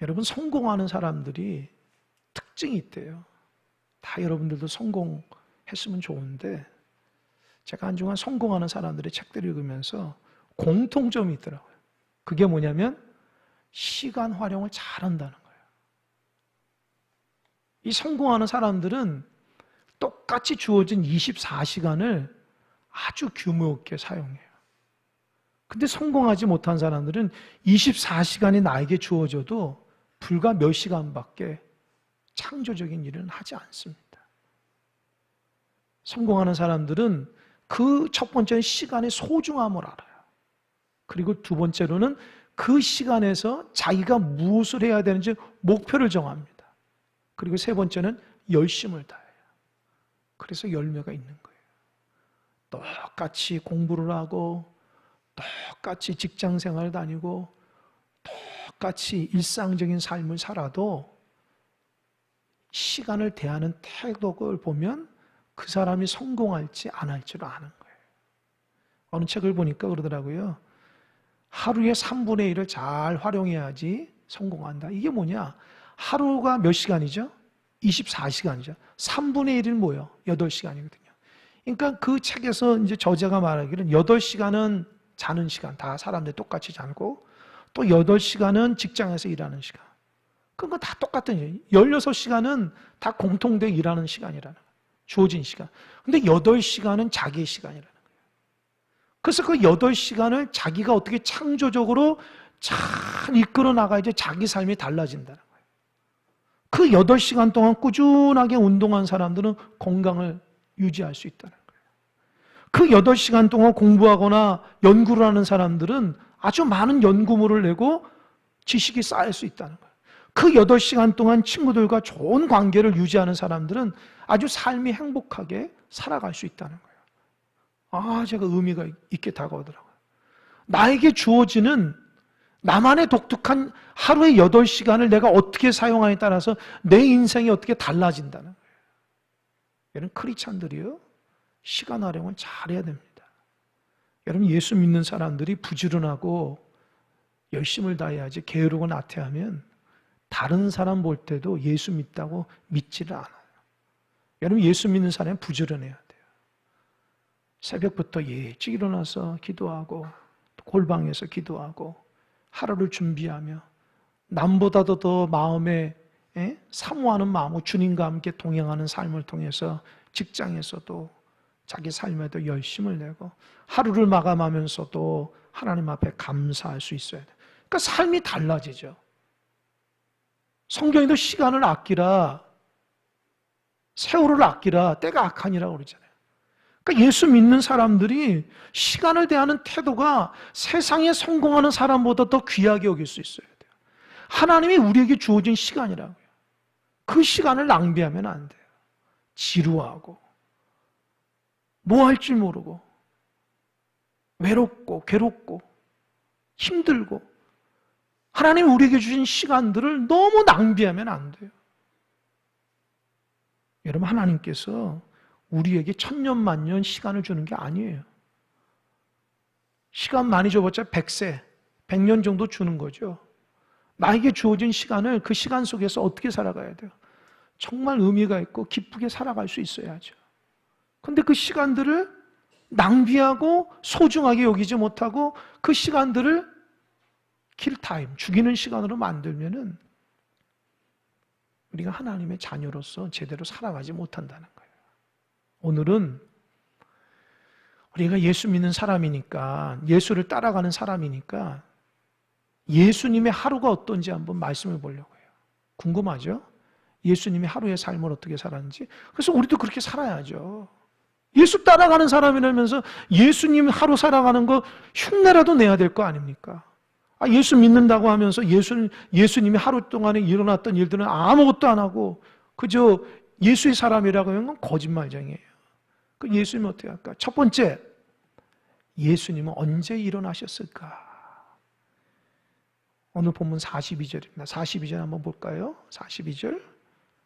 여러분, 성공하는 사람들이 특징이 있대요. 다 여러분들도 성공했으면 좋은데, 제가 한중간 성공하는 사람들의 책들을 읽으면서 공통점이 있더라고요. 그게 뭐냐면 시간 활용을 잘한다는 거예요. 이 성공하는 사람들은 똑같이 주어진 24시간을 아주 규모 있게 사용해요. 근데 성공하지 못한 사람들은 24시간이 나에게 주어져도 불과 몇 시간밖에 창조적인 일은 하지 않습니다. 성공하는 사람들은 그 첫 번째는 시간의 소중함을 알아요. 그리고 두 번째로는 그 시간에서 자기가 무엇을 해야 되는지 목표를 정합니다. 그리고 세 번째는 열심을 다해요. 그래서 열매가 있는 거예요. 똑같이 공부를 하고 똑같이 직장 생활 다니고 똑같이 일상적인 삶을 살아도 시간을 대하는 태도를 보면 그 사람이 성공할지 안 할지를 아는 거예요. 어느 책을 보니까 그러더라고요. 하루에 3분의 1을 잘 활용해야지 성공한다. 이게 뭐냐? 하루가 몇 시간이죠? 24시간이죠. 3분의 1은 뭐예요? 8시간이거든요. 그러니까 그 책에서 이제 저자가 말하기를 8시간은 자는 시간, 다 사람들 똑같이 자고, 또 8시간은 직장에서 일하는 시간. 그건 다 똑같은 일이에요. 16시간은 다 공통되게 일하는 시간이라는 거예요. 주어진 시간. 근데 8시간은 자기의 시간이라는 거예요. 그래서 그 8시간을 자기가 어떻게 창조적으로 잘 이끌어 나가야지 자기 삶이 달라진다는 거예요. 그 8시간 동안 꾸준하게 운동한 사람들은 건강을 유지할 수 있다는 거예요. 그 8시간 동안 공부하거나 연구를 하는 사람들은 아주 많은 연구물을 내고 지식이 쌓일 수 있다는 거예요. 그 8시간 동안 친구들과 좋은 관계를 유지하는 사람들은 아주 삶이 행복하게 살아갈 수 있다는 거예요. 제가 의미가 있게 다가오더라고요. 나에게 주어지는 나만의 독특한 하루의 8시간을 내가 어떻게 사용하냐에 따라서 내 인생이 어떻게 달라진다는 거예요. 여러분, 크리스찬들이요, 시간 활용을 잘해야 됩니다. 여러분, 예수 믿는 사람들이 부지런하고 열심을 다해야지 게으르고 나태하면 다른 사람 볼 때도 예수 믿다고 믿지를 않아요. 여러분, 예수 믿는 사람은 부지런해야 돼요. 새벽부터 일찍 일어나서 기도하고 골방에서 기도하고 하루를 준비하며 남보다도 더 마음에 사모하는 마음으로 주님과 함께 동행하는 삶을 통해서 직장에서도 자기 삶에도 열심을 내고 하루를 마감하면서도 하나님 앞에 감사할 수 있어야 돼요. 그러니까 삶이 달라지죠. 성경에도 시간을 아끼라, 세월을 아끼라, 때가 악하니라고 그러잖아요. 그러니까 예수 믿는 사람들이 시간을 대하는 태도가 세상에 성공하는 사람보다 더 귀하게 여길 수 있어야 돼요. 하나님이 우리에게 주어진 시간이라고요. 그 시간을 낭비하면 안 돼요. 지루하고 뭐 할지 모르고 외롭고 괴롭고 힘들고 하나님이 우리에게 주신 시간들을 너무 낭비하면 안 돼요. 여러분, 하나님께서 우리에게 천년만년 시간을 주는 게 아니에요. 시간 많이 줘봤자 100세, 100년 정도 주는 거죠. 나에게 주어진 시간을 그 시간 속에서 어떻게 살아가야 돼요? 정말 의미가 있고 기쁘게 살아갈 수 있어야죠. 근데 그 시간들을 낭비하고 소중하게 여기지 못하고 그 시간들을 킬타임, 죽이는 시간으로 만들면은 우리가 하나님의 자녀로서 제대로 살아가지 못한다는 거예요. 오늘은 우리가 예수 믿는 사람이니까, 예수를 따라가는 사람이니까 예수님의 하루가 어떤지 한번 말씀해 보려고 해요. 궁금하죠? 예수님이 하루의 삶을 어떻게 살았는지. 그래서 우리도 그렇게 살아야죠. 예수 따라가는 사람이라면서 예수님 하루 살아가는 거 흉내라도 내야 될 거 아닙니까? 예수 믿는다고 하면서 예수님이 하루 동안에 일어났던 일들은 아무것도 안 하고 그저 예수의 사람이라고 하는 건 거짓말쟁이에요. 그 예수님은 어떻게 할까? 첫 번째, 예수님은 언제 일어나셨을까? 오늘 본문 42절입니다. 42절 한번 볼까요? 42절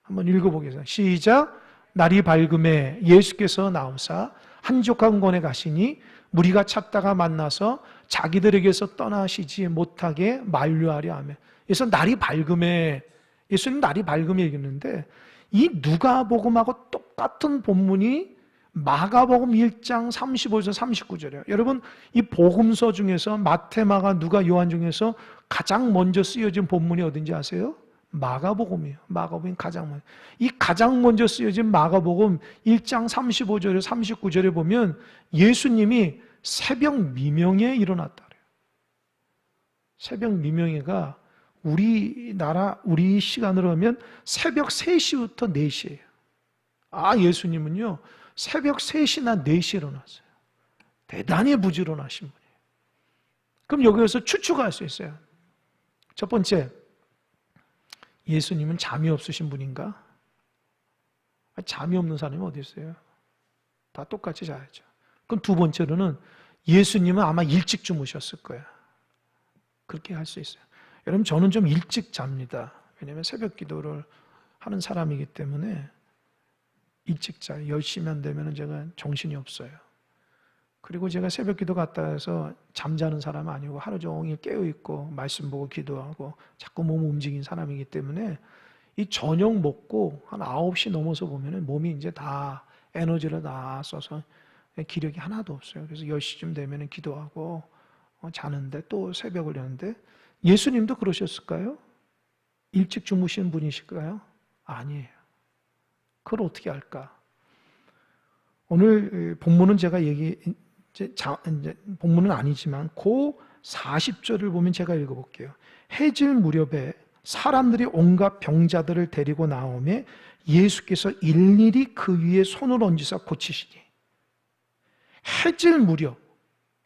한번 읽어보겠습니다. 시작. 날이 밝음에 예수께서 나오사 한적한 곳에 가시니 무리가 찾다가 만나서 자기들에게서 떠나시지 못하게 만류하려 하며. 그래서 날이 밝음에, 예수님 날이 밝음에 얘기했는데, 이 누가복음하고 똑같은 본문이 마가복음 1장 35절 39절이에요. 여러분, 이 복음서 중에서 마태, 마가, 누가, 요한 중에서 가장 먼저 쓰여진 본문이 어딘지 아세요? 마가복음이에요. 마가복음이 가장 먼저. 이 가장 먼저 쓰여진 마가복음 1장 35절에 39절에 보면 예수님이 새벽 미명에 일어났다 그래요. 새벽 미명에가 우리 시간으로 하면 새벽 3시부터 4시예요. 예수님은요, 새벽 3시나 4시에 일어났어요. 대단히 부지런하신 분이에요. 그럼 여기에서 추측할 수 있어요. 첫 번째, 예수님은 잠이 없으신 분인가? 잠이 없는 사람이 어디 있어요? 다 똑같이 자야죠. 그럼 두 번째로는 예수님은 아마 일찍 주무셨을 거야. 그렇게 할 수 있어요. 여러분, 저는 좀 일찍 잡니다. 왜냐하면 새벽 기도를 하는 사람이기 때문에 일찍 자요. 10시면 되면 제가 정신이 없어요. 그리고 제가 새벽 기도 갔다 해서 잠자는 사람 아니고 하루 종일 깨어있고 말씀 보고 기도하고 자꾸 몸 움직이는 사람이기 때문에 이 저녁 먹고 한 9시 넘어서 보면 몸이 이제 다 에너지를 다 써서 기력이 하나도 없어요. 그래서 10시쯤 되면 기도하고 자는데 또 새벽을 여는데 예수님도 그러셨을까요? 일찍 주무시는 분이실까요? 아니에요. 그걸 어떻게 할까? 오늘 본문은 제가 본문은 아니지만 그 40절을 보면 제가 읽어볼게요. 해질 무렵에 사람들이 온갖 병자들을 데리고 나오매 예수께서 일일이 그 위에 손을 얹으사 고치시니. 해질 무렵,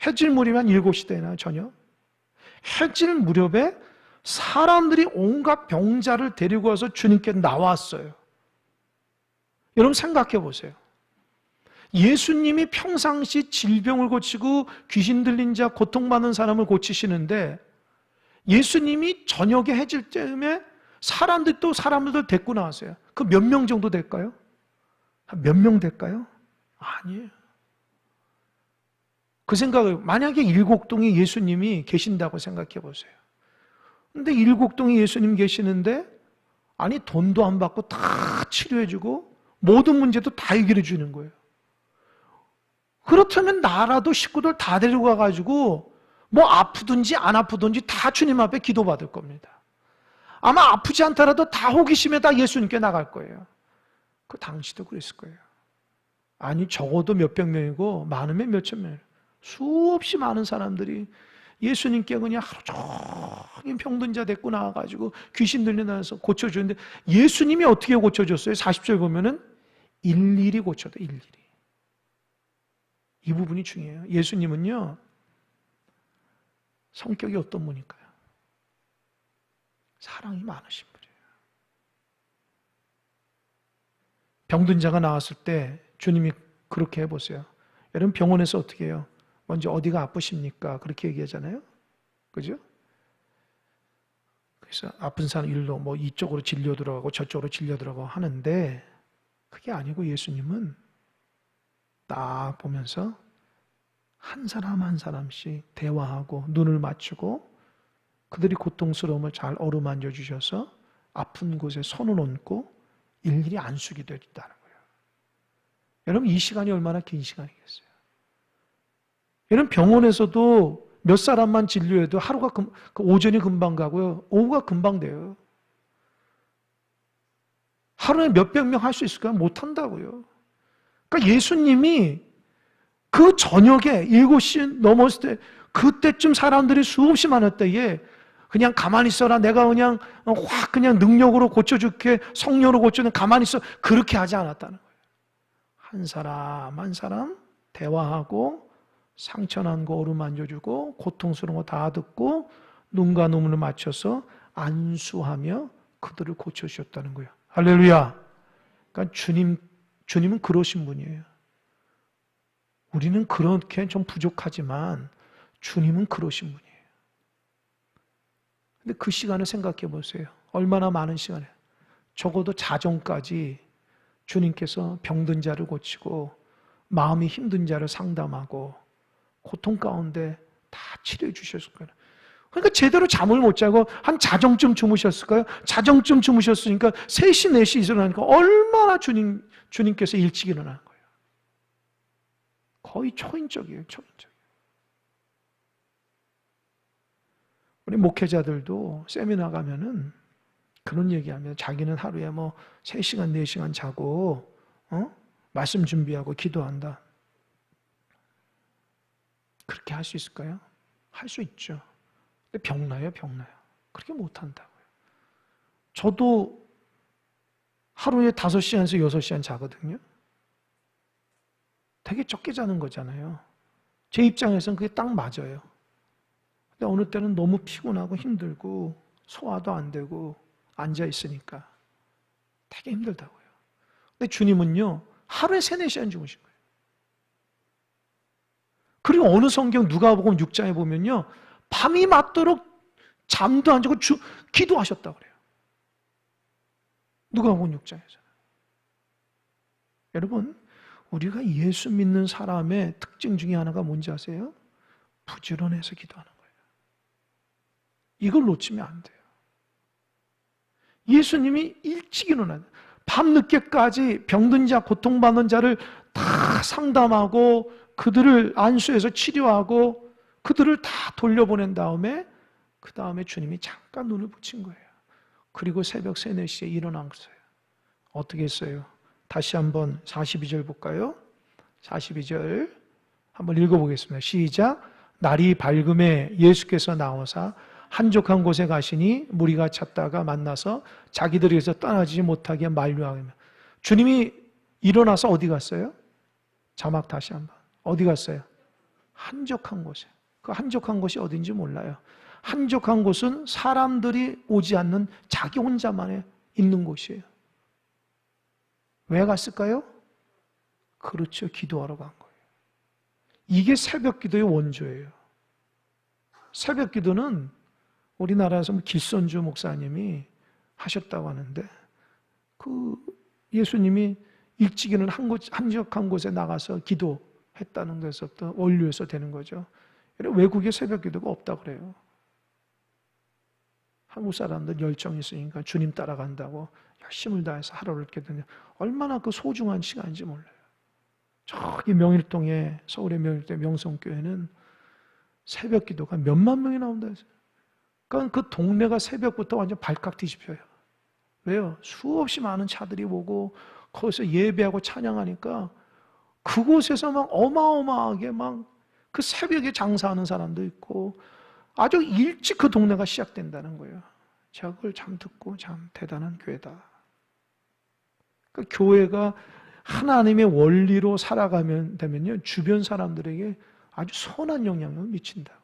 해질 무렵이 한 7시 되나요, 저녁? 해질 무렵에 사람들이 온갖 병자를 데리고 와서 주님께 나왔어요. 여러분 생각해 보세요. 예수님이 평상시 질병을 고치고 귀신 들린 자, 고통받는 사람을 고치시는데 예수님이 저녁에 해질 때쯤에 사람들을 데리고 나왔어요. 그 몇 명 정도 될까요? 몇 명 될까요? 아니에요. 그 생각을, 만약에 일곡동에 예수님이 계신다고 생각해 보세요. 근데 일곡동에 예수님 계시는데 돈도 안 받고 다 치료해주고 모든 문제도 다 해결해 주는 거예요. 그렇다면 나라도 식구들 다 데리고 가가지고 뭐 아프든지 안 아프든지 다 주님 앞에 기도받을 겁니다. 아마 아프지 않더라도 다 호기심에 다 예수님께 나갈 거예요. 그 당시도 그랬을 거예요. 적어도 몇백 명이고 많으면 몇천 명, 수없이 많은 사람들이 예수님께 그냥 하루 종일 병든 자 데리고 나와가지고 귀신 들려나서 고쳐주는데 예수님이 어떻게 고쳐줬어요? 40절 보면은 일일이 고쳐도 일일이. 이 부분이 중요해요. 예수님은요, 성격이 어떤 분일까요? 사랑이 많으신 분이에요. 병든 자가 나왔을 때 주님이 그렇게 해보세요. 여러분 병원에서 어떻게 해요? 먼저 어디가 아프십니까? 그렇게 얘기하잖아요. 그죠? 그래서 아픈 사람 일로 뭐 이쪽으로 진료 들어가고 저쪽으로 진료 들어가고 하는데 그게 아니고 예수님은 딱 보면서 한 사람 한 사람씩 대화하고 눈을 맞추고 그들이 고통스러움을 잘 어루만져 주셔서 아픈 곳에 손을 얹고 일일이 안수기 되었다는 거예요. 여러분 이 시간이 얼마나 긴 시간이겠어요? 여러분 병원에서도 몇 사람만 진료해도 하루가 오전이 금방 가고요. 오후가 금방 돼요. 하루에 몇백 명 할 수 있을까요? 못한다고요. 그러니까 예수님이 그 저녁에 7시 넘었을 때 그때쯤 사람들이 수없이 많을 때에 그냥 가만히 있어라. 내가 그냥 확 그냥 능력으로 고쳐줄게. 성령으로 고쳐는 가만히 있어. 그렇게 하지 않았다는 거예요. 한 사람 한 사람 대화하고 상처난 거 어루만져주고 고통스러운 거 다 듣고 눈과 눈을 맞춰서 안수하며 그들을 고쳐주셨다는 거예요. 할렐루야. 그러니까 주님은 그러신 분이에요. 우리는 그렇게 좀 부족하지만 주님은 그러신 분이에요. 근데 그 시간을 생각해 보세요. 얼마나 많은 시간에 적어도 자정까지 주님께서 병든 자를 고치고 마음이 힘든 자를 상담하고 고통 가운데 다 치료해 주셨을 거예요. 그러니까 제대로 잠을 못 자고 한 자정쯤 주무셨을까요? 자정쯤 주무셨으니까 3시, 4시 일어나니까 얼마나 주님께서 일찍 일어나는 거예요. 거의 초인적이에요, 초인적. 우리 목회자들도 세미나 가면은 그런 얘기하면 자기는 하루에 뭐 3시간, 4시간 자고 말씀 준비하고 기도한다. 그렇게 할 수 있을까요? 할 수 있죠. 근데 병나요, 병나요. 그렇게 못한다고요. 저도 하루에 5시간에서 6시간 자거든요. 되게 적게 자는 거잖아요. 제 입장에서는 그게 딱 맞아요. 근데 어느 때는 너무 피곤하고 힘들고 소화도 안 되고 앉아 있으니까 되게 힘들다고요. 근데 주님은요, 하루에 3, 4시간 주무신 거예요. 그리고 어느 성경 누가복음 6장에 보면요, 밤이 맞도록 잠도 안 자고 기도하셨다고 그래요. 누가복음 6장에서. 여러분, 우리가 예수 믿는 사람의 특징 중에 하나가 뭔지 아세요? 부지런해서 기도하는 거예요. 이걸 놓치면 안 돼요. 예수님이 일찍 일어나요. 밤늦게까지 병든 자, 고통받는 자를 다 상담하고 그들을 안수해서 치료하고 그들을 다 돌려보낸 다음에 그 다음에 주님이 잠깐 눈을 붙인 거예요. 그리고 새벽 3, 4시에 일어난 거예요. 어떻게 했어요? 다시 한번 42절 볼까요? 42절 한번 읽어보겠습니다. 시작. 날이 밝음에 예수께서 나오사 한적한 곳에 가시니 무리가 찾다가 만나서 자기들에게서 떠나지 못하게 만류하며. 주님이 일어나서 어디 갔어요? 자막 다시 한번. 어디 갔어요? 한적한 곳에. 그 한적한 곳이 어딘지 몰라요. 한적한 곳은 사람들이 오지 않는 자기 혼자만의 있는 곳이에요. 왜 갔을까요? 그렇죠. 기도하러 간 거예요. 이게 새벽 기도의 원조예요. 새벽 기도는 우리나라에서 길선주 목사님이 하셨다고 하는데 그 예수님이 일찍 일어나 한적한 곳에 나가서 기도했다는 것에서부터 원류에서 되는 거죠. 외국에 새벽 기도가 없다고 그래요. 한국 사람들 열정이 있으니까 주님 따라간다고 열심을 다해서 하루를 깨닫는 얼마나 그 소중한 시간인지 몰라요. 저기 명일동에 서울의 명일동 명성교회는 새벽 기도가 몇만 명이 나온다 했어요. 그러니까 그 동네가 새벽부터 완전 발칵 뒤집혀요. 왜요? 수없이 많은 차들이 오고 거기서 예배하고 찬양하니까 그곳에서 막 어마어마하게 막 그 새벽에 장사하는 사람도 있고 아주 일찍 그 동네가 시작된다는 거예요. 제가 그걸 참 듣고 참 대단한 교회다. 그 교회가 하나님의 원리로 살아가면 되면요 주변 사람들에게 아주 선한 영향을 미친다고요.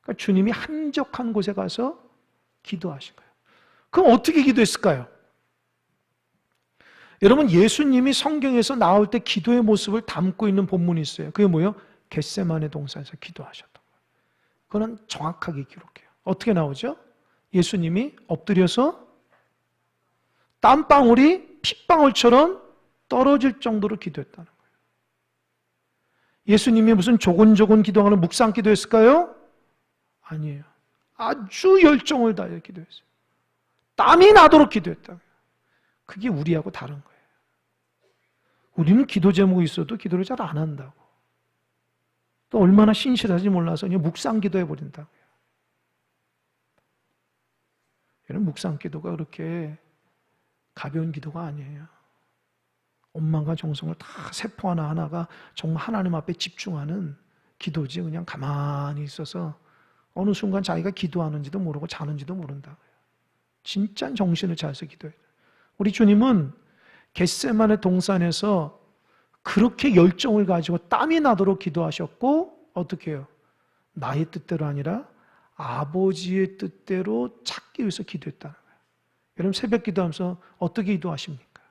그러니까 주님이 한적한 곳에 가서 기도하신 거예요. 그럼 어떻게 기도했을까요? 여러분 예수님이 성경에서 나올 때 기도의 모습을 담고 있는 본문이 있어요. 그게 뭐예요? 겟세마네 동산에서 기도하셨던 거예요. 그건 정확하게 기록해요. 어떻게 나오죠? 예수님이 엎드려서 땀방울이 핏방울처럼 떨어질 정도로 기도했다는 거예요. 예수님이 무슨 조곤조곤 기도하는 묵상 기도했을까요? 아니에요. 아주 열정을 다해 기도했어요. 땀이 나도록 기도했다고요. 그게 우리하고 다른 거예요. 우리는 기도 제목이 있어도 기도를 잘 안 한다고. 또 얼마나 신실한지 몰라서 그냥 묵상 기도해 버린다고요. 이런 묵상 기도가 그렇게 가벼운 기도가 아니에요. 온망과 정성을 다 세포 하나하나가 정말 하나님 앞에 집중하는 기도지 그냥 가만히 있어서 어느 순간 자기가 기도하는지도 모르고 자는지도 모른다고요. 진짜 정신을 차려서 기도해요. 우리 주님은 겟세마네 동산에서 그렇게 열정을 가지고 땀이 나도록 기도하셨고 어떻게 해요? 나의 뜻대로 아니라 아버지의 뜻대로 찾기 위해서 기도했다는 거예요. 여러분 새벽 기도하면서 어떻게 기도하십니까?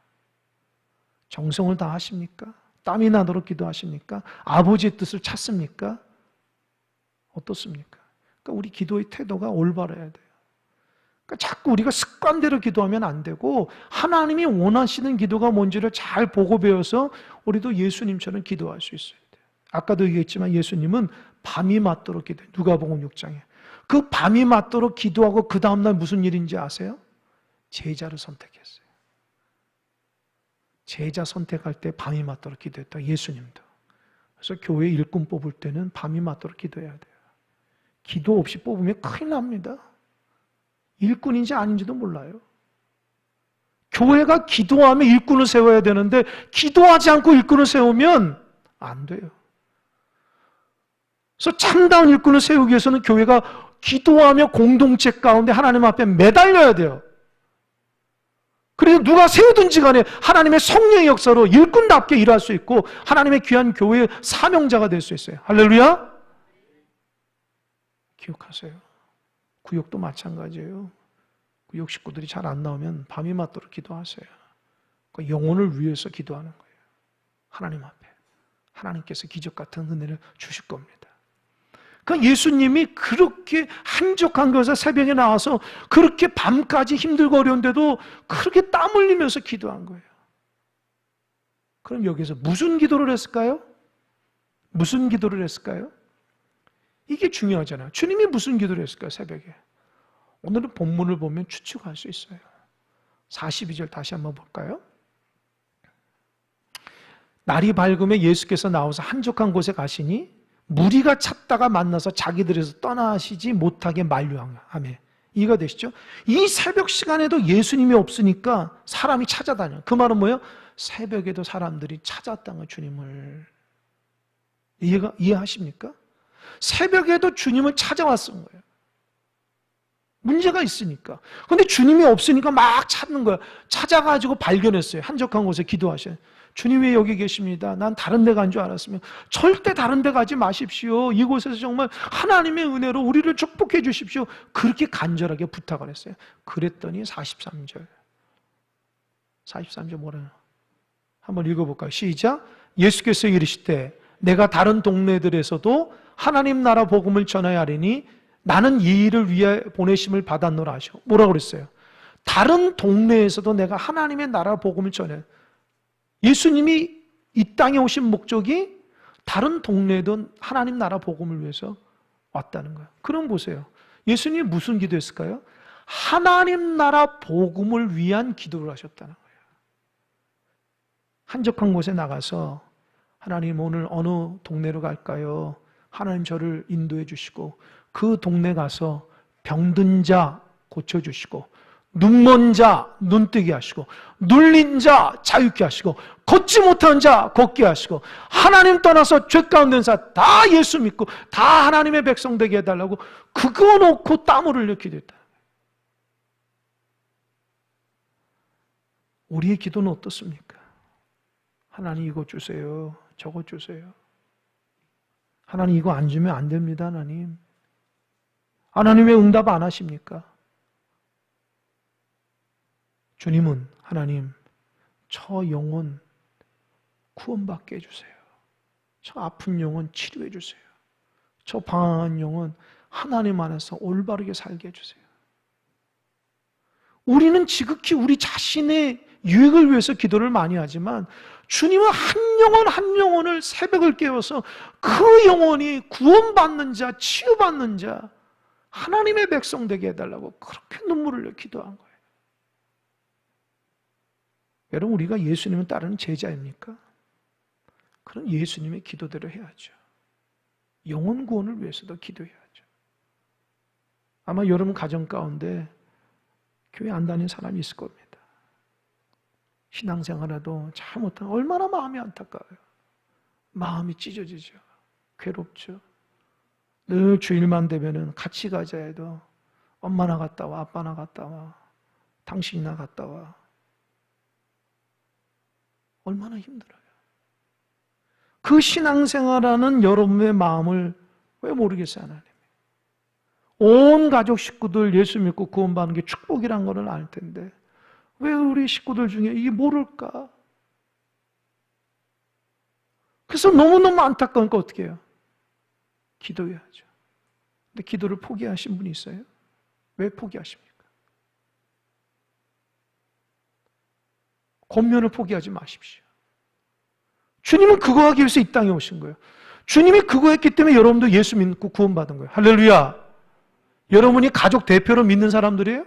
정성을 다하십니까? 땀이 나도록 기도하십니까? 아버지의 뜻을 찾습니까? 어떻습니까? 그러니까 우리 기도의 태도가 올바라야 돼요. 그러니까 자꾸 우리가 습관대로 기도하면 안 되고 하나님이 원하시는 기도가 뭔지를 잘 보고 배워서 우리도 예수님처럼 기도할 수 있어야 돼요. 아까도 얘기했지만 예수님은 밤이 맞도록 기도해요. 누가복음 6장에. 그 밤이 맞도록 기도하고 그 다음날 무슨 일인지 아세요? 제자를 선택했어요. 제자 선택할 때 밤이 맞도록 기도했다. 예수님도. 그래서 교회 일꾼 뽑을 때는 밤이 맞도록 기도해야 돼요. 기도 없이 뽑으면 큰일 납니다. 일꾼인지 아닌지도 몰라요. 교회가 기도하며 일꾼을 세워야 되는데 기도하지 않고 일꾼을 세우면 안 돼요. 그래서 참다운 일꾼을 세우기 위해서는 교회가 기도하며 공동체 가운데 하나님 앞에 매달려야 돼요. 그래서 누가 세우든지 간에 하나님의 성령의 역사로 일꾼답게 일할 수 있고 하나님의 귀한 교회의 사명자가 될 수 있어요. 할렐루야! 기억하세요. 구역도 마찬가지예요. 구역 식구들이 잘 안 나오면 밤이 맞도록 기도하세요. 그 영혼을 위해서 기도하는 거예요. 하나님 앞에. 하나님께서 기적 같은 은혜를 주실 겁니다. 그러니까 예수님이 그렇게 한적한 곳에 새벽에 나와서 그렇게 밤까지 힘들고 어려운데도 그렇게 땀 흘리면서 기도한 거예요. 그럼 여기서 무슨 기도를 했을까요? 무슨 기도를 했을까요? 이게 중요하잖아요. 주님이 무슨 기도를 했을까요? 새벽에. 오늘은 본문을 보면 추측할 수 있어요. 42절 다시 한번 볼까요? 날이 밝으면 예수께서 나와서 한적한 곳에 가시니 무리가 찾다가 만나서 자기들에서 떠나시지 못하게 만류하며. 이해가 되시죠? 이 새벽 시간에도 예수님이 없으니까 사람이 찾아다녀요. 그 말은 뭐예요? 새벽에도 사람들이 찾았다는 거예요, 주님을. 이해하십니까? 새벽에도 주님을 찾아왔은 거예요. 문제가 있으니까. 그런데 주님이 없으니까 막 찾는 거예요. 찾아가지고 발견했어요. 한적한 곳에 기도하셔요. 주님이 여기 계십니다. 난 다른 데 간 줄 알았으면 절대 다른 데 가지 마십시오. 이곳에서 정말 하나님의 은혜로 우리를 축복해 주십시오. 그렇게 간절하게 부탁을 했어요. 그랬더니 43절 뭐래요? 한번 읽어볼까요? 시작. 예수께서 이르시되 내가 다른 동네들에서도 하나님 나라 복음을 전하여 하리니 나는 이 일을 위해 보내심을 받았노라 하시고. 뭐라고 그랬어요? 다른 동네에서도 내가 하나님의 나라 복음을 전해. 예수님이 이 땅에 오신 목적이 다른 동네에도 하나님 나라 복음을 위해서 왔다는 거예요. 그럼 보세요. 예수님이 무슨 기도했을까요? 하나님 나라 복음을 위한 기도를 하셨다는 거예요. 한적한 곳에 나가서 하나님 오늘 어느 동네로 갈까요? 하나님 저를 인도해 주시고 그 동네 가서 병든 자 고쳐주시고 눈먼 자 눈뜨게 하시고 눌린 자 자유케 하시고 걷지 못한 자 걷게 하시고 하나님 떠나서 죄 가운데 있는 자 다 예수 믿고 다 하나님의 백성 되게 해달라고 그거 놓고 땀을 흘려 기도했다. 우리의 기도는 어떻습니까? 하나님 이거 주세요. 저거 주세요. 하나님 이거 안 주면 안 됩니다. 하나님. 하나님 왜 응답 안 하십니까? 주님은 하나님 저 영혼 구원받게 해주세요. 저 아픈 영혼 치료해 주세요. 저 방황한 영혼 하나님 안에서 올바르게 살게 해주세요. 우리는 지극히 우리 자신의 유익을 위해서 기도를 많이 하지만 주님은 한 영혼 한 영혼을 새벽을 깨워서 그 영혼이 구원받는 자, 치유받는 자, 하나님의 백성 되게 해달라고 그렇게 눈물을 흘려 기도한 거예요. 여러분 우리가 예수님을 따르는 제자입니까? 그럼 예수님의 기도대로 해야죠. 영혼 구원을 위해서도 기도해야죠. 아마 여러분 가정 가운데 교회 안 다니는 사람이 있을 겁니다. 신앙생활에도 잘못하면 얼마나 마음이 안타까워요. 마음이 찢어지죠. 괴롭죠. 늘 주일만 되면은 같이 가자 해도 엄마나 갔다 와, 아빠나 갔다 와, 당신이나 갔다 와. 얼마나 힘들어요. 그 신앙생활하는 여러분의 마음을 왜 모르겠어요, 하나님? 온 가족 식구들 예수 믿고 구원받는 게 축복이란 거를 알 텐데 왜 우리 식구들 중에 이게 모를까? 그래서 너무너무 안타까우니까 어떻게 해요? 기도해야죠. 근데 기도를 포기하신 분이 있어요? 왜 포기하십니까? 권면을 포기하지 마십시오. 주님은 그거 하기 위해서 이 땅에 오신 거예요. 주님이 그거 했기 때문에 여러분도 예수 믿고 구원받은 거예요. 할렐루야. 여러분이 가족 대표로 믿는 사람들이에요?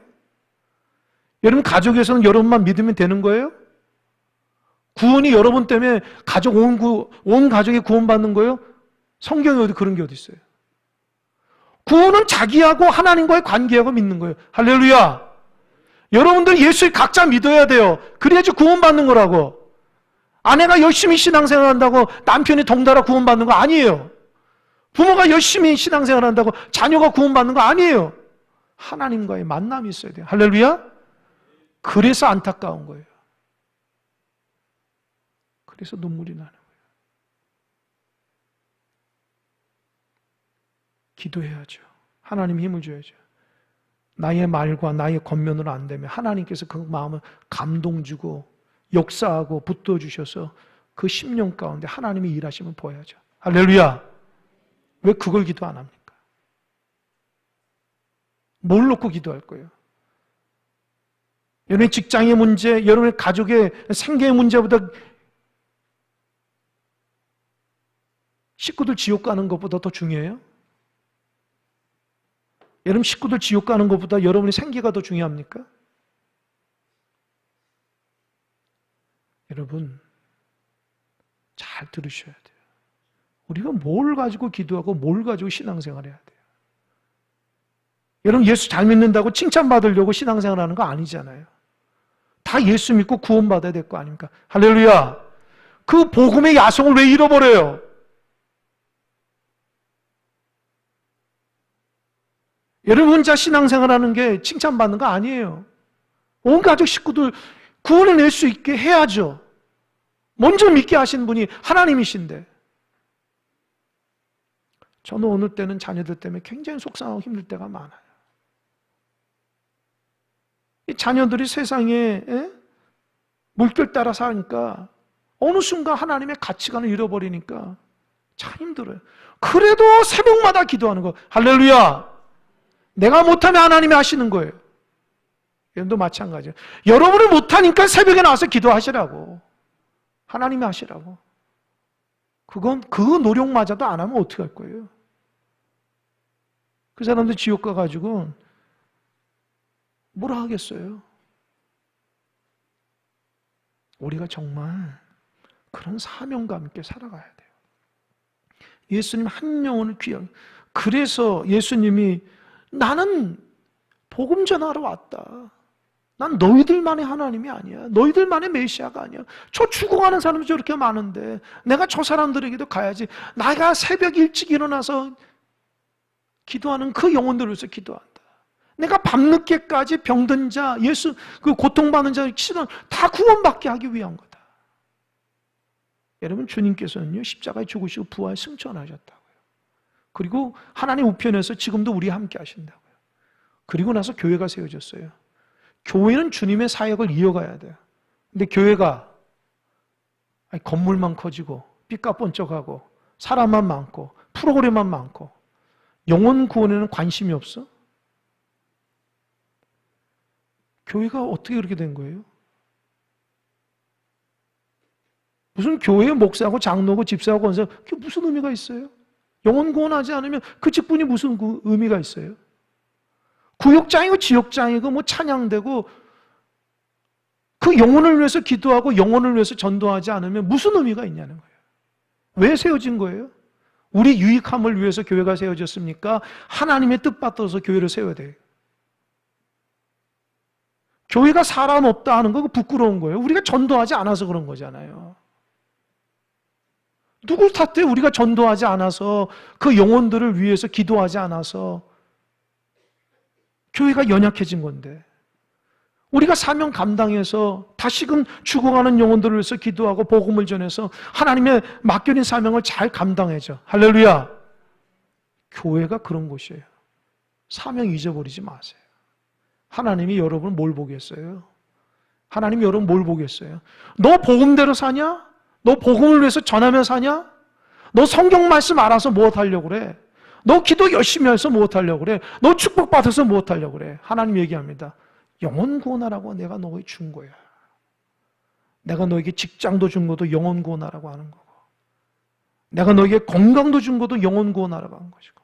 여러분 가족에서는 여러분만 믿으면 되는 거예요? 구원이 여러분 때문에 가족 온 가족이 구원받는 거예요? 성경에 어디 그런 게 어디 있어요? 구원은 자기하고 하나님과의 관계하고 믿는 거예요. 할렐루야. 여러분들 예수 각자 믿어야 돼요. 그래야지 구원받는 거라고. 아내가 열심히 신앙생활 한다고 남편이 덩달아 구원받는 거 아니에요. 부모가 열심히 신앙생활 한다고 자녀가 구원받는 거 아니에요. 하나님과의 만남이 있어야 돼요. 할렐루야. 그래서 안타까운 거예요. 그래서 눈물이 나는 거예요. 기도해야죠. 하나님 힘을 줘야죠. 나의 말과 나의 겉면으로 안 되면 하나님께서 그 마음을 감동 주고 역사하고 붙들어주셔서 그 심령 가운데 하나님이 일하시면 보여야죠. 할렐루야. 왜 그걸 기도 안 합니까? 뭘 놓고 기도할 거예요? 여러분의 직장의 문제, 여러분의 가족의 생계의 문제보다 식구들 지옥 가는 것보다 더 중요해요? 여러분 식구들 지옥 가는 것보다 여러분의 생계가 더 중요합니까? 여러분 잘 들으셔야 돼요. 우리가 뭘 가지고 기도하고 뭘 가지고 신앙생활 해야 돼요. 여러분 예수 잘 믿는다고 칭찬받으려고 신앙생활하는 거 아니잖아요. 다 예수 믿고 구원받아야 될 거 아닙니까? 할렐루야. 그 복음의 야성을 왜 잃어버려요? 여러분 혼자 신앙생활하는 게 칭찬받는 거 아니에요. 온 가족 식구들 구원을 낼 수 있게 해야죠. 먼저 믿게 하신 분이 하나님이신데. 저는 오늘 때는 자녀들 때문에 굉장히 속상하고 힘들 때가 많아요. 이 자녀들이 세상에 물결 따라 사니까 어느 순간 하나님의 가치관을 잃어버리니까 참 힘들어요. 그래도 새벽마다 기도하는 거. 할렐루야. 내가 못하면 하나님이 하시는 거예요. 여러분도 마찬가지예요. 여러분을 못하니까 새벽에 나와서 기도하시라고. 하나님이 하시라고. 그건 그 노력마저도 안 하면 어떻게 할 거예요? 그 사람들 지옥 가가지고 뭐라 하겠어요? 우리가 정말 그런 사명감 있게 살아가야 돼요. 예수님 한 영혼을 귀하게. 그래서 예수님이 나는 복음 전하러 왔다. 난 너희들만의 하나님이 아니야. 너희들만의 메시아가 아니야. 저 죽어가는 사람이 저렇게 많은데 내가 저 사람들에게도 가야지. 내가 새벽 일찍 일어나서 기도하는 그 영혼들을 위해서 기도한다. 내가 밤늦게까지 병든 자, 예수 그 고통받는 자를 치던 다 구원받게 하기 위한 거다. 여러분 주님께서는요 십자가에 죽으시고 부활 승천하셨다고요. 그리고 하나님 우편에서 지금도 우리 함께 하신다고요. 그리고 나서 교회가 세워졌어요. 교회는 주님의 사역을 이어가야 돼요. 근데 교회가 건물만 커지고 삐까뻔쩍하고 사람만 많고 프로그램만 많고 영혼 구원에는 관심이 없어? 교회가 어떻게 그렇게 된 거예요? 무슨 교회의 목사하고 장로고 집사하고 권사 그게 무슨 의미가 있어요? 영혼 구원하지 않으면 그 직분이 무슨 의미가 있어요? 구역장이고 지역장이고 뭐 찬양되고 그 영혼을 위해서 기도하고 영혼을 위해서 전도하지 않으면 무슨 의미가 있냐는 거예요. 왜 세워진 거예요? 우리 유익함을 위해서 교회가 세워졌습니까? 하나님의 뜻받아서 교회를 세워야 돼요. 교회가 사람 없다 하는 거 부끄러운 거예요. 우리가 전도하지 않아서 그런 거잖아요. 누굴 탓해? 우리가 전도하지 않아서 그 영혼들을 위해서 기도하지 않아서 교회가 연약해진 건데 우리가 사명 감당해서 다시금 죽어가는 영혼들을 위해서 기도하고 복음을 전해서 하나님의 맡겨진 사명을 잘 감당해줘. 할렐루야. 교회가 그런 곳이에요. 사명 잊어버리지 마세요. 하나님이 여러분을 뭘 보겠어요? 하나님이 여러분 뭘 보겠어요? 너 복음대로 사냐? 너 복음을 위해서 전하며 사냐? 너 성경 말씀 알아서 무엇 하려고 그래? 너 기도 열심히 해서 무엇 하려고 그래? 너 축복받아서 무엇 하려고 그래? 하나님 얘기합니다. 영혼 구원하라고 내가 너에게 준 거야. 내가 너에게 직장도 준 것도 영혼 구원하라고 하는 거고 내가 너에게 건강도 준 것도 영혼 구원하라고 한 것이고,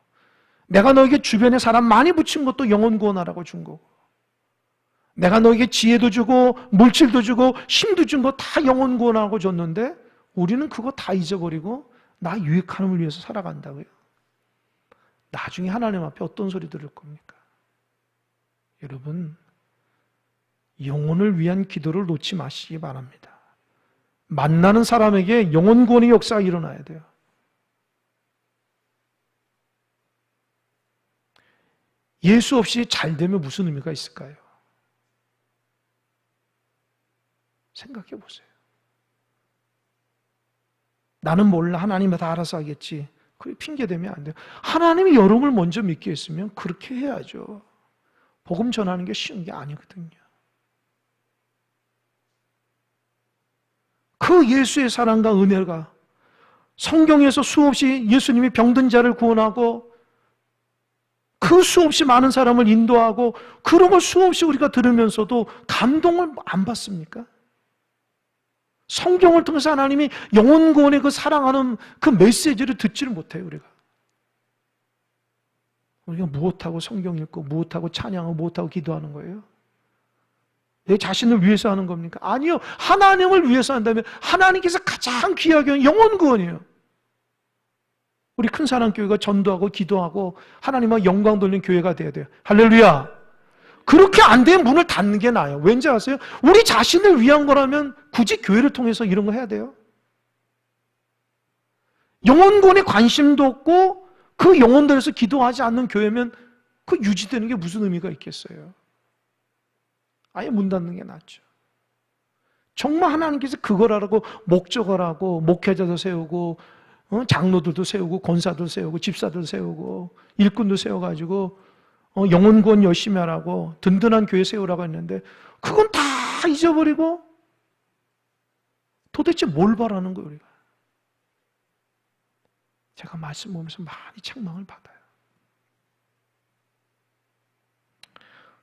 내가 너에게 주변에 사람 많이 붙인 것도 영혼 구원하라고 준 거고, 내가 너에게 지혜도 주고 물질도 주고 힘도 준 거 다 영혼 구원하라고 줬는데 우리는 그거 다 잊어버리고 나 유익함을 위해서 살아간다고요. 나중에 하나님 앞에 어떤 소리 들을 겁니까? 여러분, 영혼을 위한 기도를 놓지 마시기 바랍니다. 만나는 사람에게 영혼 구원의 역사가 일어나야 돼요. 예수 없이 잘 되면 무슨 의미가 있을까요? 생각해 보세요. 나는 몰라, 하나님이 다 알아서 하겠지. 그게 핑계대면 안 돼요. 하나님이 여러분을 먼저 믿게 했으면 그렇게 해야죠. 복음 전하는 게 쉬운 게 아니거든요. 그 예수의 사랑과 은혜가 성경에서 수없이 예수님이 병든 자를 구원하고 그 수없이 많은 사람을 인도하고 그런 걸 수없이 우리가 들으면서도 감동을 안 받습니까? 성경을 통해서 하나님이 영혼 구원의 그 사랑하는 그 메시지를 듣지를 못해요, 우리가 무엇하고 성경 읽고 무엇하고 찬양하고 무엇하고 기도하는 거예요? 내 자신을 위해서 하는 겁니까? 아니요. 하나님을 위해서 한다면 하나님께서 가장 귀하게 하는 영혼 구원이에요. 우리 큰사랑교회가 전도하고 기도하고 하나님과 영광 돌리는 교회가 돼야 돼요. 할렐루야. 그렇게 안 되면 문을 닫는 게 나아요. 왠지 아세요? 우리 자신을 위한 거라면 굳이 교회를 통해서 이런 거 해야 돼요? 영혼구원에 관심도 없고 그 영혼들에서 기도하지 않는 교회면 그 유지되는 게 무슨 의미가 있겠어요? 아예 문 닫는 게 낫죠. 정말 하나님께서 그걸 하라고 목적을 하고 목회자도 세우고 장로들도 세우고 권사도 세우고 집사도 세우고 일꾼도 세워가지고 영혼구원 열심히 하라고 든든한 교회 세우라고 했는데 그건 다 잊어버리고 도대체 뭘 바라는 거예요, 우리가? 제가 말씀 보면서 많이 책망을 받아요.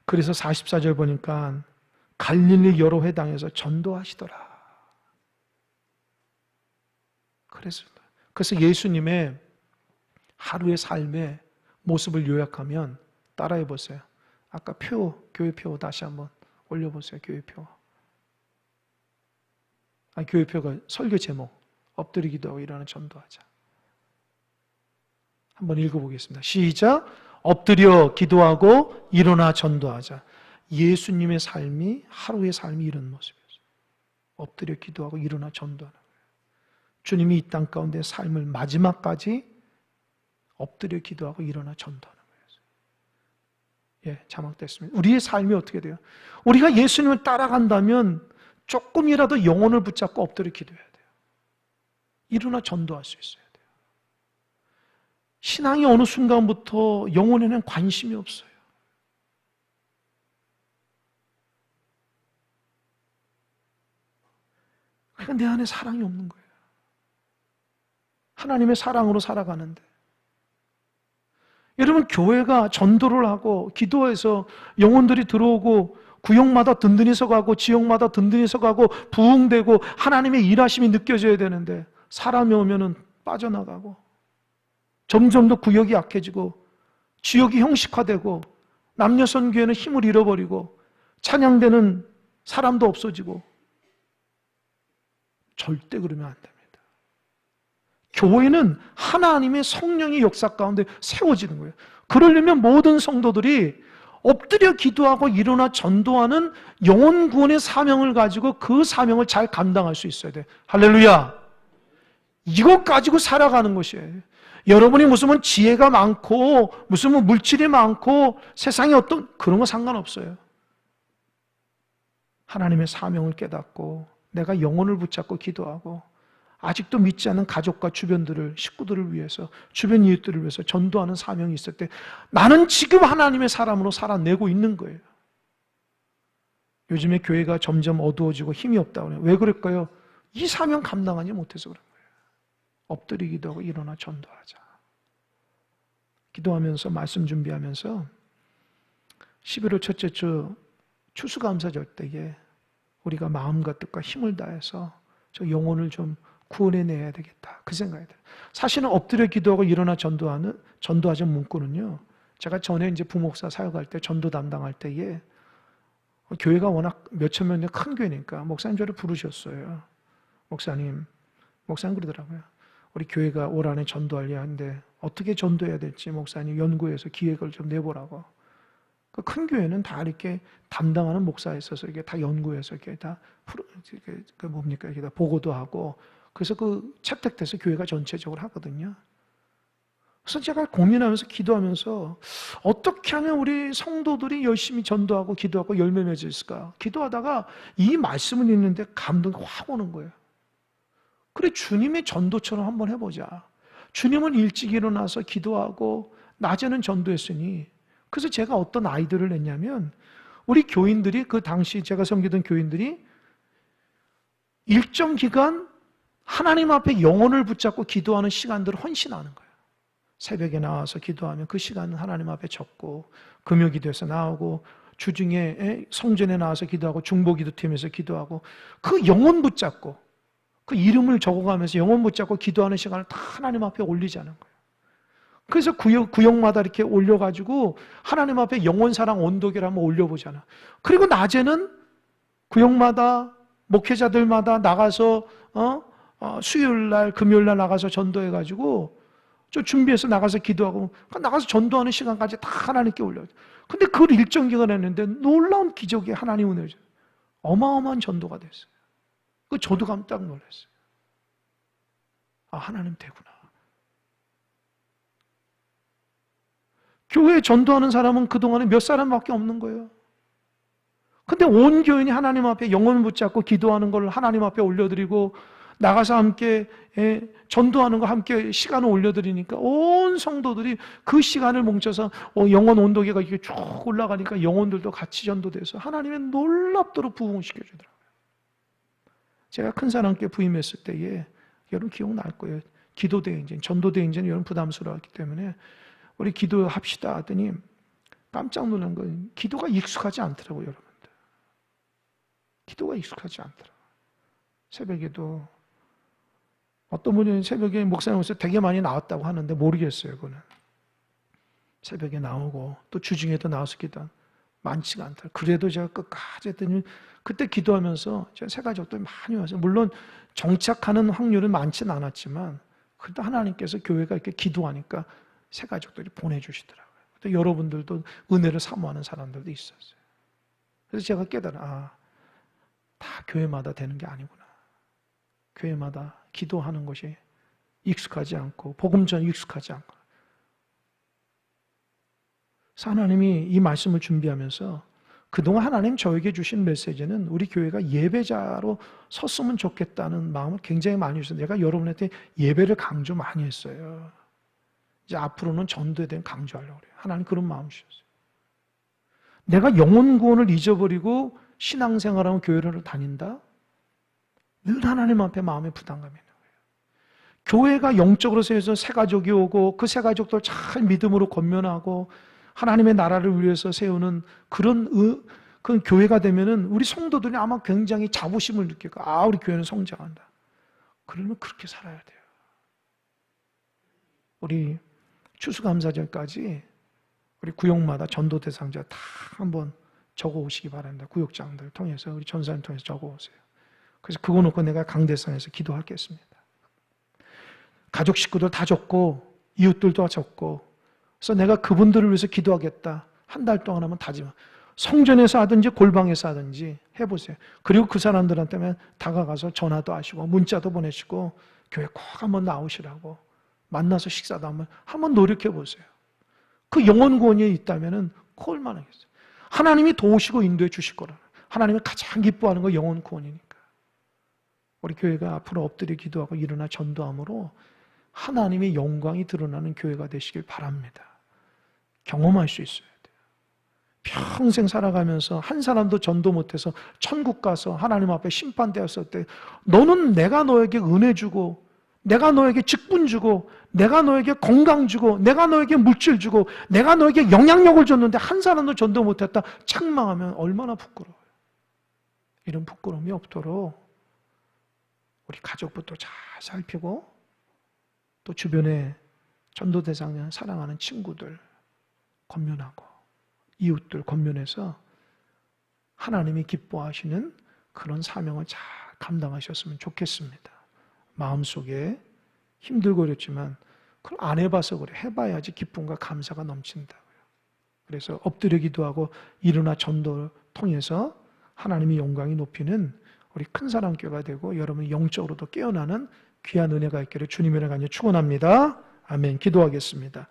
그래서 44절 보니까 갈릴리 여러 회당에서 전도하시더라. 그래서 예수님의 하루의 삶의 모습을 요약하면 따라해 보세요. 아까 교회표 다시 한번 올려보세요. 교회표. 교회표가 설교 제목. 엎드려 기도하고 일어나 전도하자. 한번 읽어보겠습니다. 시작. 엎드려 기도하고 일어나 전도하자. 예수님의 삶이 하루의 삶이 이런 모습이었어요. 엎드려 기도하고 일어나 전도하는 거예요. 주님이 이 땅 가운데 삶을 마지막까지 엎드려 기도하고 일어나 전도하는 거예요. 예, 자막됐습니다. 우리의 삶이 어떻게 돼요? 우리가 예수님을 따라간다면 조금이라도 영혼을 붙잡고 엎드려 기도해야 돼요. 일어나 전도할 수 있어야 돼요. 신앙이 어느 순간부터 영혼에는 관심이 없어요. 그러니까 내 안에 사랑이 없는 거예요. 하나님의 사랑으로 살아가는데 여러분 교회가 전도를 하고 기도해서 영혼들이 들어오고 구역마다 든든히 서가고 지역마다 든든히 서가고 부흥되고 하나님의 일하심이 느껴져야 되는데 사람이 오면은 빠져나가고 점점 더 구역이 약해지고 지역이 형식화되고 남녀선교회는 힘을 잃어버리고 찬양되는 사람도 없어지고 절대 그러면 안 됩니다. 교회는 하나님의 성령의 역사 가운데 세워지는 거예요. 그러려면 모든 성도들이 엎드려 기도하고 일어나 전도하는 영혼 구원의 사명을 가지고 그 사명을 잘 감당할 수 있어야 돼요. 할렐루야. 이것 가지고 살아가는 것이에요. 여러분이 무슨 지혜가 많고 무슨 물질이 많고 세상에 어떤 그런 거 상관없어요. 하나님의 사명을 깨닫고 내가 영혼을 붙잡고 기도하고 아직도 믿지 않는 가족과 주변들을, 식구들을 위해서, 주변 이웃들을 위해서 전도하는 사명이 있을 때 나는 지금 하나님의 사람으로 살아내고 있는 거예요. 요즘에 교회가 점점 어두워지고 힘이 없다고 해요. 왜 그럴까요? 이 사명 감당하지 못해서 그런 거예요. 엎드려 기도하고 일어나 전도하자. 기도하면서 말씀 준비하면서 11월 첫째 주 추수감사절 때에 우리가 마음과 뜻과 힘을 다해서 저 영혼을 좀 구원해내야 되겠다. 그 생각이 들어요. 사실은 엎드려 기도하고 일어나 전도하자 문구는요. 제가 전에 이제 부목사 사역할 때 전도 담당할 때에 교회가 워낙 몇천 명의 큰 교회니까 목사님 저를 부르셨어요. 목사님 그러더라고요. 우리 교회가 올 한해 전도하려 하는데 어떻게 전도해야 될지 목사님 연구해서 기획을 좀 내보라고. 그 큰 교회는 다 이렇게 담당하는 목사에 있어서 이게 다 연구해서 이렇게 다 이게 다 보고도 하고 그래서 그 채택돼서 교회가 전체적으로 하거든요. 그래서 제가 고민하면서 기도하면서 어떻게 하면 우리 성도들이 열심히 전도하고 기도하고 열매 맺을 수 있을까? 기도하다가 이 말씀을 읽는데 감동이 확 오는 거예요. 그래, 주님의 전도처럼 한번 해보자. 주님은 일찍 일어나서 기도하고 낮에는 전도했으니 그래서 제가 어떤 아이디어를 냈냐면 우리 교인들이 그 당시 제가 섬기던 교인들이 일정 기간 하나님 앞에 영혼을 붙잡고 기도하는 시간들을 헌신하는 거예요. 새벽에 나와서 기도하면 그 시간은 하나님 앞에 적고 금요기도에서 나오고 주중에 성전에 나와서 기도하고 중보기도팀에서 기도하고 그 영혼 붙잡고 그 이름을 적어가면서 영혼 붙잡고 기도하는 시간을 다 하나님 앞에 올리자는 거예요. 그래서 구역마다 이렇게 올려가지고 하나님 앞에 영혼사랑 온도계를 한번 올려보잖아. 그리고 낮에는 구역마다 목회자들마다 나가서 수요일날 금요일날 나가서 전도해가지고 저 준비해서 나가서 기도하고 나가서 전도하는 시간까지 다 하나님께 올려요. 근데 그걸 일정 기간 했는데 놀라운 기적이 하나님 은혜죠. 어마어마한 전도가 됐어요. 저도 깜짝 놀랐어요. 아, 하나님 되구나. 교회에 전도하는 사람은 그동안에 몇 사람밖에 없는 거예요. 근데 온 교인이 하나님 앞에 영혼을 붙잡고 기도하는 걸 하나님 앞에 올려드리고 나가서 함께 전도하는 거 함께 시간을 올려드리니까 온 성도들이 그 시간을 뭉쳐서 영혼 온도계가 이렇게 쭉 올라가니까 영혼들도 같이 전도돼서 하나님의 놀랍도록 부흥시켜주더라고요. 제가 큰 사람께 부임했을 때에 여러분 기억날 거예요. 기도대행진, 전도대행진 여러분 부담스러웠기 때문에 우리 기도합시다 하더니 깜짝 놀란 건 기도가 익숙하지 않더라고요, 여러분들. 기도가 익숙하지 않더라고요. 새벽에도 어떤 분이 새벽에 목사님께서 되게 많이 나왔다고 하는데 모르겠어요, 그거는. 새벽에 나오고 또 주중에도 나와서 기도한 많지가 않더라고요. 그래도 제가 끝까지 했더니 그때 기도하면서 제가 새 가족들이 많이 와서 물론 정착하는 확률은 많지는 않았지만 그래도 하나님께서 교회가 이렇게 기도하니까 새 가족들이 보내주시더라고요. 또 여러분들도 은혜를 사모하는 사람들도 있었어요. 그래서 제가 깨달아, 다 교회마다 되는 게 아니구나. 교회마다 기도하는 것이 익숙하지 않고 복음 전에 익숙하지 않고. 그래서 하나님이 이 말씀을 준비하면서 그동안 하나님 저에게 주신 메시지는 우리 교회가 예배자로 섰으면 좋겠다는 마음을 굉장히 많이 주셨어요. 내가 여러분한테 예배를 강조 많이 했어요. 이제 앞으로는 전도에 대한 강조하려고 그래요. 하나님 그런 마음 주셨어요. 내가 영혼 구원을 잊어버리고 신앙생활하고 교회를 다닌다? 늘 하나님 앞에 마음에 부담감이 있는 거예요. 교회가 영적으로 세워서 새 가족이 오고 그 새 가족들 잘 믿음으로 권면하고 하나님의 나라를 위해서 세우는 그런 교회가 되면은 우리 성도들이 아마 굉장히 자부심을 느낄 거예요. 아, 우리 교회는 성장한다. 그러면 그렇게 살아야 돼요. 우리 추수감사절까지 우리 구역마다 전도 대상자 다 한번 적어 오시기 바랍니다. 구역장들 통해서 우리 전사님 통해서 적어 오세요. 그래서 그거 놓고 내가 강대상에서 기도하겠습니다. 가족 식구들 다 적고 이웃들도 적고 그래서 내가 그분들을 위해서 기도하겠다. 한 달 동안 하면 다지마. 성전에서 하든지 골방에서 하든지 해보세요. 그리고 그 사람들한테는 다가가서 전화도 하시고 문자도 보내시고 교회 꼭 한번 나오시라고 만나서 식사도 한번 노력해 보세요. 그 영혼 구원이 있다면은 그 얼마나 겠어요. 하나님이 도우시고 인도해 주실 거라. 하나님이 가장 기뻐하는 거 영혼 구원이니까. 우리 교회가 앞으로 엎드려 기도하고 일어나 전도함으로 하나님의 영광이 드러나는 교회가 되시길 바랍니다. 경험할 수 있어야 돼요. 평생 살아가면서 한 사람도 전도 못해서 천국 가서 하나님 앞에 심판되었을 때 너는 내가 너에게 은혜 주고 내가 너에게 직분 주고 내가 너에게 건강 주고 내가 너에게 물질 주고 내가 너에게 영향력을 줬는데 한 사람도 전도 못했다 책망하면 얼마나 부끄러워요. 이런 부끄러움이 없도록 우리 가족부터 잘 살피고 또 주변에 전도 대상을 사랑하는 친구들 권면하고 이웃들 권면해서 하나님이 기뻐하시는 그런 사명을 잘 감당하셨으면 좋겠습니다. 마음속에 힘들고 그랬지만 그걸 안 해봐서 그래. 해봐야지 기쁨과 감사가 넘친다고요. 그래서 엎드려 기도하고 일어나 전도를 통해서 하나님의 영광이 높이는 우리 큰 사랑교회가 되고 여러분이 영적으로도 깨어나는 귀한 은혜가 있기를 주님의 간절히 축원합니다. 아멘. 기도하겠습니다.